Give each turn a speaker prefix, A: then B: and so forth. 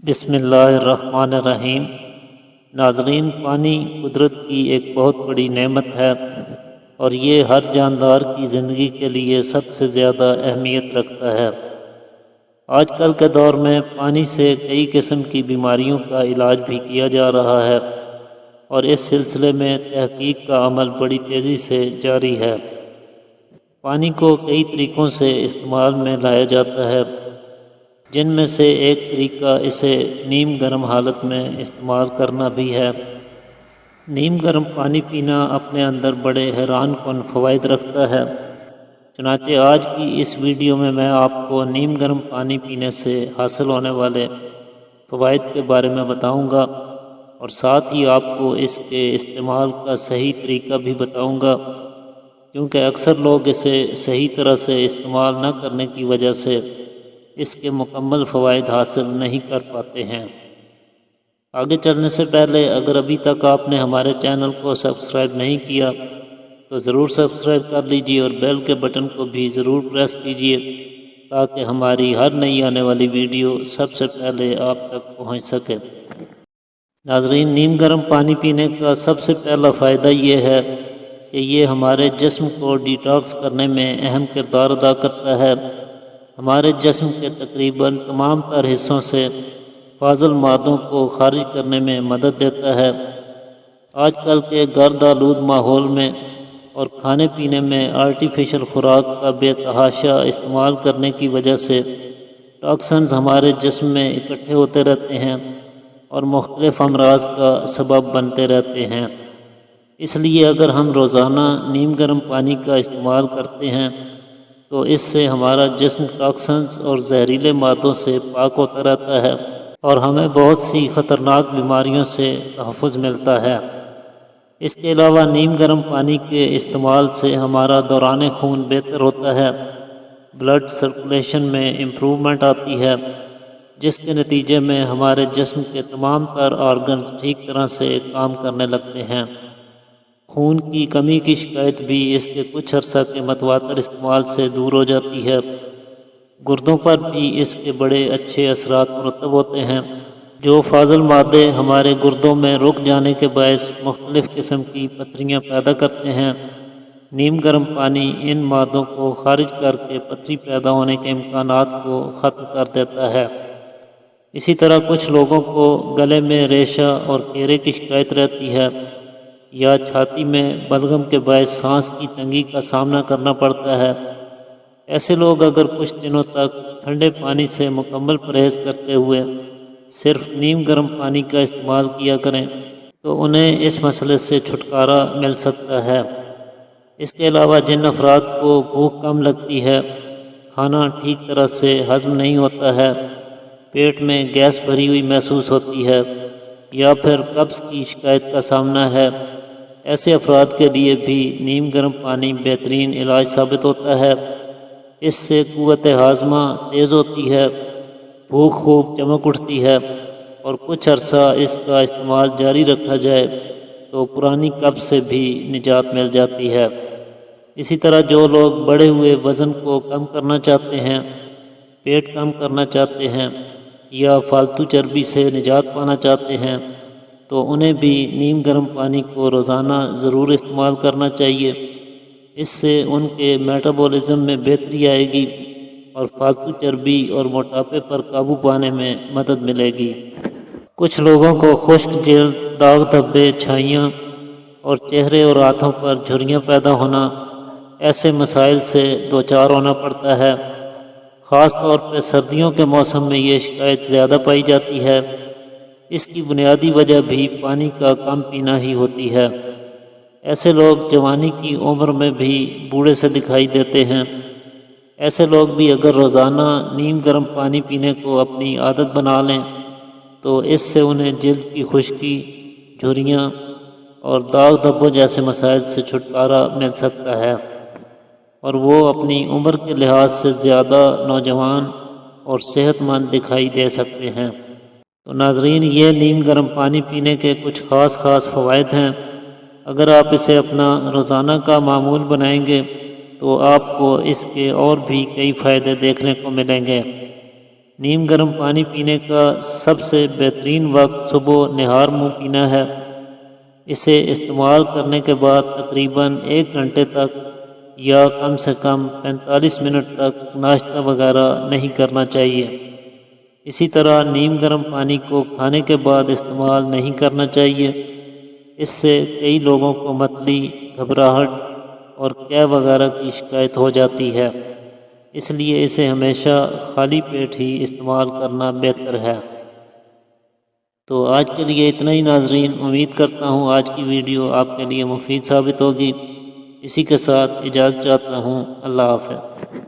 A: بسم اللہ الرحمن الرحیم۔ ناظرین، پانی قدرت کی ایک بہت بڑی نعمت ہے اور یہ ہر جاندار کی زندگی کے لیے سب سے زیادہ اہمیت رکھتا ہے۔ آج کل کے دور میں پانی سے کئی قسم کی بیماریوں کا علاج بھی کیا جا رہا ہے اور اس سلسلے میں تحقیق کا عمل بڑی تیزی سے جاری ہے۔ پانی کو کئی طریقوں سے استعمال میں لایا جاتا ہے، جن میں سے ایک طریقہ اسے نیم گرم حالت میں استعمال کرنا بھی ہے۔ نیم گرم پانی پینا اپنے اندر بڑے حیران کن فوائد رکھتا ہے۔ چنانچہ آج کی اس ویڈیو میں آپ کو نیم گرم پانی پینے سے حاصل ہونے والے فوائد کے بارے میں بتاؤں گا اور ساتھ ہی آپ کو اس کے استعمال کا صحیح طریقہ بھی بتاؤں گا، کیونکہ اکثر لوگ اسے صحیح طرح سے استعمال نہ کرنے کی وجہ سے اس کے مکمل فوائد حاصل نہیں کر پاتے ہیں۔ آگے چلنے سے پہلے اگر ابھی تک آپ نے ہمارے چینل کو سبسکرائب نہیں کیا تو ضرور سبسکرائب کر لیجئے اور بیل کے بٹن کو بھی ضرور پریس کیجئے تاکہ ہماری ہر نئی آنے والی ویڈیو سب سے پہلے آپ تک پہنچ سکے۔ ناظرین، نیم گرم پانی پینے کا سب سے پہلا فائدہ یہ ہے کہ یہ ہمارے جسم کو ڈیٹاکس کرنے میں اہم کردار ادا کرتا ہے۔ ہمارے جسم کے تقریباً تمام تر حصوں سے فاضل مادوں کو خارج کرنے میں مدد دیتا ہے۔ آج کل کے گرد آلود ماحول میں اور کھانے پینے میں آرٹیفیشل خوراک کا بے تحاشا استعمال کرنے کی وجہ سے ٹاکسنز ہمارے جسم میں اکٹھے ہوتے رہتے ہیں اور مختلف امراض کا سبب بنتے رہتے ہیں۔ اس لیے اگر ہم روزانہ نیم گرم پانی کا استعمال کرتے ہیں تو اس سے ہمارا جسم ٹاکسنز اور زہریلے مادوں سے پاک ہوتا رہتا ہے اور ہمیں بہت سی خطرناک بیماریوں سے تحفظ ملتا ہے۔ اس کے علاوہ نیم گرم پانی کے استعمال سے ہمارا دوران خون بہتر ہوتا ہے، بلڈ سرکولیشن میں امپروومنٹ آتی ہے، جس کے نتیجے میں ہمارے جسم کے تمام تر آرگنز ٹھیک طرح سے کام کرنے لگتے ہیں۔ خون کی کمی کی شکایت بھی اس کے کچھ عرصہ کے متواتر استعمال سے دور ہو جاتی ہے۔ گردوں پر بھی اس کے بڑے اچھے اثرات مرتب ہوتے ہیں۔ جو فاضل مادے ہمارے گردوں میں رک جانے کے باعث مختلف قسم کی پتھریاں پیدا کرتے ہیں، نیم گرم پانی ان مادوں کو خارج کر کے پتھری پیدا ہونے کے امکانات کو ختم کر دیتا ہے۔ اسی طرح کچھ لوگوں کو گلے میں ریشہ اور کیرے کی شکایت رہتی ہے یا چھاتی میں بلغم کے باعث سانس کی تنگی کا سامنا کرنا پڑتا ہے۔ ایسے لوگ اگر کچھ دنوں تک ٹھنڈے پانی سے مکمل پرہیز کرتے ہوئے صرف نیم گرم پانی کا استعمال کیا کریں تو انہیں اس مسئلے سے چھٹکارا مل سکتا ہے۔ اس کے علاوہ جن افراد کو بھوک کم لگتی ہے، کھانا ٹھیک طرح سے ہضم نہیں ہوتا ہے، پیٹ میں گیس بھری ہوئی محسوس ہوتی ہے یا پھر قبض کی شکایت کا سامنا ہے، ایسے افراد کے لیے بھی نیم گرم پانی بہترین علاج ثابت ہوتا ہے۔ اس سے قوت ہاضمہ تیز ہوتی ہے، بھوک خوب چمک اٹھتی ہے اور کچھ عرصہ اس کا استعمال جاری رکھا جائے تو پرانی قبض سے بھی نجات مل جاتی ہے۔ اسی طرح جو لوگ بڑھے ہوئے وزن کو کم کرنا چاہتے ہیں، پیٹ کم کرنا چاہتے ہیں یا فالتو چربی سے نجات پانا چاہتے ہیں تو انہیں بھی نیم گرم پانی کو روزانہ ضرور استعمال کرنا چاہیے۔ اس سے ان کے میٹابولزم میں بہتری آئے گی اور فالتو چربی اور موٹاپے پر قابو پانے میں مدد ملے گی۔ کچھ لوگوں کو خشک جلد، داغ دھبے، چھائیاں اور چہرے اور ہاتھوں پر جھریاں پیدا ہونا، ایسے مسائل سے دوچار ہونا پڑتا ہے۔ خاص طور پہ سردیوں کے موسم میں یہ شکایت زیادہ پائی جاتی ہے۔ اس کی بنیادی وجہ بھی پانی کا کم پینا ہی ہوتی ہے۔ ایسے لوگ جوانی کی عمر میں بھی بوڑھے سے دکھائی دیتے ہیں۔ ایسے لوگ بھی اگر روزانہ نیم گرم پانی پینے کو اپنی عادت بنا لیں تو اس سے انہیں جلد کی خشکی، جھریاں اور داغ دھبوں جیسے مسائل سے چھٹکارا مل سکتا ہے اور وہ اپنی عمر کے لحاظ سے زیادہ نوجوان اور صحت مند دکھائی دے سکتے ہیں۔ تو ناظرین، یہ نیم گرم پانی پینے کے کچھ خاص فوائد ہیں۔ اگر آپ اسے اپنا روزانہ کا معمول بنائیں گے تو آپ کو اس کے اور بھی کئی فائدے دیکھنے کو ملیں گے۔ نیم گرم پانی پینے کا سب سے بہترین وقت صبح نہار منہ پینا ہے۔ اسے استعمال کرنے کے بعد تقریباً 1 گھنٹے تک یا کم سے کم 45 منٹ تک ناشتہ وغیرہ نہیں کرنا چاہیے۔ اسی طرح نیم گرم پانی کو کھانے کے بعد استعمال نہیں کرنا چاہیے۔ اس سے کئی لوگوں کو متلی، گھبراہٹ اور قے وغیرہ کی شکایت ہو جاتی ہے، اس لیے اسے ہمیشہ خالی پیٹ ہی استعمال کرنا بہتر ہے۔ تو آج کے لیے اتنا ہی ناظرین، امید کرتا ہوں آج کی ویڈیو آپ کے لیے مفید ثابت ہوگی۔ اسی کے ساتھ اجازت چاہتا ہوں، اللہ حافظ۔